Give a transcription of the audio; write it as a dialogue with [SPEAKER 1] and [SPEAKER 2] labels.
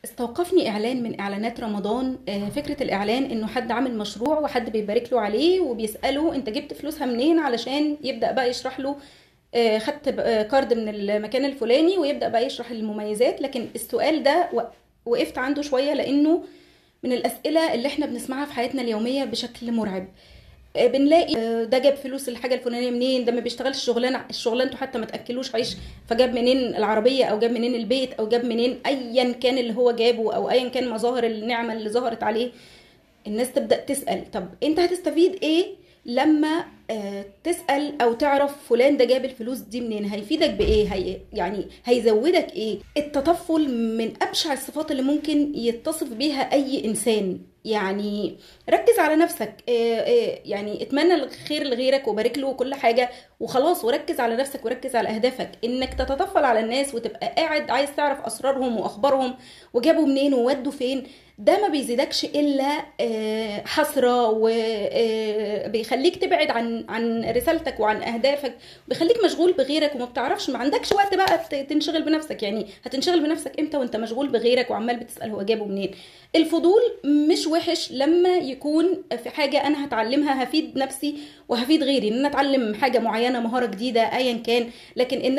[SPEAKER 1] استوقفني إعلان من إعلانات رمضان. فكرة الإعلان إنه حد عامل مشروع وحد بيبارك له عليه وبيسأله أنت جبت فلوسها منين، علشان يبدأ بقى يشرح له. خدت كارد من المكان الفلاني ويبدأ بقى يشرح المميزات. لكن السؤال ده وقفت عنده شوية، لأنه من الأسئلة اللي احنا بنسمعها في حياتنا اليومية بشكل مرعب. بنلاقي ده جاب فلوس الحاجه الفلانيه منين، ده ما بيشتغلش شغلانته حتى ما تاكلوش عيش، فجاب منين العربيه او جاب منين البيت او جاب منين ايا كان اللي هو جابه، او ايا كان مظاهر النعمه اللي ظهرت عليه. الناس تبدا تسال طب انت هتستفيد ايه لما تسال او تعرف فلان ده جاب الفلوس دي منين، هيفيدك بايه، يعني هيزودك ايه. التطفل من ابشع الصفات اللي ممكن يتصف بيها اي انسان. يعني ركز على نفسك، يعني اتمنى الخير لغيرك وبارك له وكل حاجه وخلاص، وركز على نفسك وركز على اهدافك. انك تتطفل على الناس وتبقى قاعد عايز تعرف اسرارهم واخبارهم وجابوا منين وودوا فين، ده ما بيزيدكش الا حسره، وبيخليك تبعد عن رسالتك وعن اهدافك، بيخليك مشغول بغيرك وما بتعرفش، ما عندكش وقت بقى تنشغل بنفسك. يعني هتنشغل بنفسك امتى وانت مشغول بغيرك وعمال بتسأل هو جابه منين؟ الفضول مش وحش لما يكون في حاجة انا هتعلمها هفيد نفسي وهفيد غيري، ان انا اتعلم حاجة معينة، مهارة جديدة ايا كان. لكن ان